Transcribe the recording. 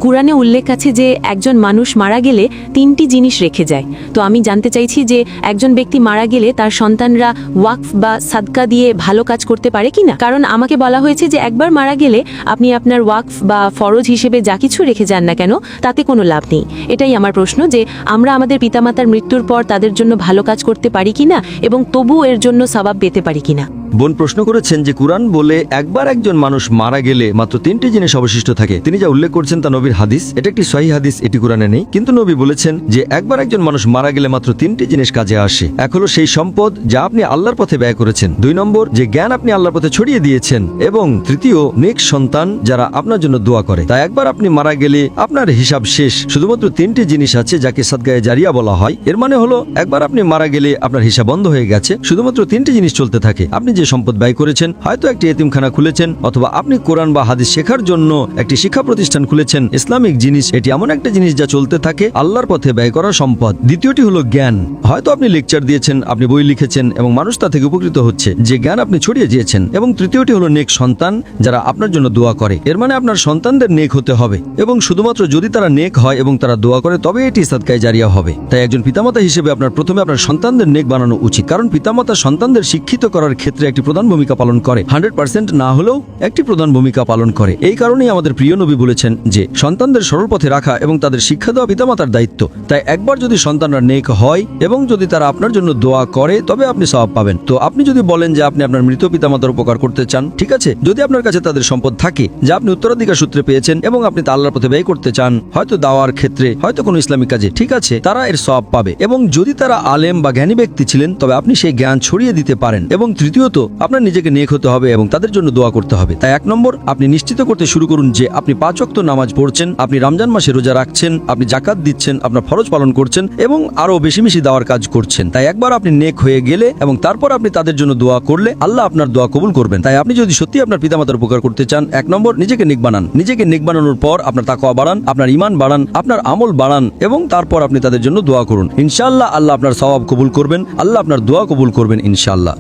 কুরআনে উল্লেখ আছে যে একজন মানুষ মারা গেলে তিনটি জিনিস রেখে যায়। তো আমি জানতে চাইছি যে একজন ব্যক্তি মারা গেলে তার সন্তানরা ওয়াকফ বা সাদকা দিয়ে ভালো কাজ করতে পারে কিনা। কারণ আমাকে বলা হয়েছে যে একবার মারা গেলে আপনি আপনার ওয়াকফ বা ফরজ হিসেবে যা কিছু রেখে যান না কেন তাতে কোনো লাভ নেই। এটাই আমার প্রশ্ন, যে আমরা আমাদের পিতামাতার মৃত্যুর পর তাদের জন্য ভালো কাজ করতে পারি কিনা এবং তবু এর জন্য সওয়াব পেতে পারি কিনা। বোন প্রশ্ন করেছেন যে কুরআন বলে একবার একজন মানুষ মারা গেলে মাত্র তিনটি জিনিস অবশিষ্ট থাকে। তিনি যা উল্লেখ করছেন তা নবীর হাদিস, এটা একটি সহিহ হাদিস, এটি কুরআনে নেই। কিন্তু নবী বলেছেন যে একবার একজন মানুষ মারা গেলে মাত্র তিনটি জিনিস কাজে আসে। এক হলো সেই সম্পদ যা আপনি আল্লাহর পথে ব্যয় করেছেন, 2 নম্বর যে জ্ঞান আপনি আল্লাহর পথে ছড়িয়ে দিয়েছেন, এবং তৃতীয় নেক সন্তান যারা আপনার জন্য দোয়া করে। তাই একবার আপনি মারা গেলে আপনার হিসাব শেষ। শুধুমাত্র তিনটি জিনিস আছে যাকে সাদকায়ে জারিয়া বলা হয়। এর মানে হলো একবার আপনি মারা গেলে আপনার হিসাব বন্ধ হয়ে গেছে, শুধুমাত্র তিনটি জিনিস চলতে থাকে। আপনি যে সম্পদ ব্যয় করেছেন, হয়তো একটি এতিমখানা খুলেছেন, অথবা আপনি কোরআন বা হাদিস শেখার জন্য একটি শিক্ষা প্রতিষ্ঠান খুলেছেন, ইসলামিক জিনিস। এটি এমন একটা জিনিস যা চলতে থাকে, আল্লাহর পথে ব্যয় করা সম্পদ। দ্বিতীয়টি হলো জ্ঞান। হয়তো আপনি লেকচার দিয়েছেন, আপনি বই লিখেছেন এবং মানুষ তা থেকে উপকৃত হচ্ছে, যে জ্ঞান আপনি ছড়িয়ে দিয়েছেন। এবং তৃতীয়টি হলো নেক সন্তান যারা আপনার জন্য দোয়া করে। এর মানে আপনার সন্তানদের নেক হতে হবে, এবং শুধুমাত্র যদি তারা নেক হয় এবং তারা দোয়া করে তবে এটি সাদকায়ে জারিয়া হবে। তাই একজন পিতামাতা হিসেবে আপনার প্রথমে আপনার সন্তানদের নেক বানানো উচিত, কারণ পিতামাতা সন্তানদের শিক্ষিত করার ক্ষেত্রে একটি প্রধান ভূমিকা পালন করে। 100% না হলেও একটি প্রধান ভূমিকা পালন করে। এই কারণেই আমাদের প্রিয় নবী বলেছেন যে সন্তানদের সরল পথে রাখা এবং তাদের শিক্ষা দেওয়া পিতামাতার দায়িত্ব। তাই একবার যদি সন্তানরা নেক হয় এবং যদি তারা আপনার জন্য দোয়া করে তবে আপনি সওয়াব পাবেন। তো আপনি যদি বলেন যে আপনি আপনার মৃত পিতামাতার উপকার করতে চান, ঠিক আছে। যদি আপনার কাছে তাদের সম্পদ থাকে যা আপনি উত্তরাধিকার সূত্রে পেয়েছেন এবং আপনি তা আল্লাহর পথে ব্যয় করতে চান, হয়তো দাওয়ার ক্ষেত্রে, হয়তো কোনো ইসলামিক কাজে, ঠিক আছে, তারা এর সওয়াব পাবে। এবং যদি তারা আলেম বা জ্ঞানী ব্যক্তি ছিলেন তবে আপনি সেই জ্ঞান ছড়িয়ে দিতে পারেন। এবং তৃতীয়ত আপনার নিজেকে নেক হতে হবে এবং তাদের জন্য দোয়া করতে হবে। তাই 1 নম্বর, আপনি নিশ্চিত করতে শুরু করুন যে আপনি 5 ওয়াক্ত নামাজ পড়ছেন, আপনি রমজান মাসে রোজা রাখছেন, আপনি যাকাত দিচ্ছেন, আপনার ফরজ পালন করছেন এবং আরো বেশি বেশি দেওয়ার কাজ করছেন। তাই একবার আপনি নেক হয়ে গেলে এবং তারপর আপনি তাদের জন্য দোয়া করলে আল্লাহ আপনার দোয়া কবুল করবেন। তাই আপনি যদি সত্যি আপনার পিতামাতার উপকার করতে চান, 1 নম্বর, নিজেকে নেক বানান। নিজেকে নেক বানানোর পর আপনার তাকওয়া বাড়ান, আপনার ঈমান বাড়ান, আপনার আমল বাড়ান এবং তারপর আপনি তাদের জন্য দোয়া করুন। ইনশাআল্লাহ আল্লাহ আপনার সওয়াব কবুল করবেন, আল্লাহ আপনার দোয়া কবুল করবেন ইনশাআল্লাহ।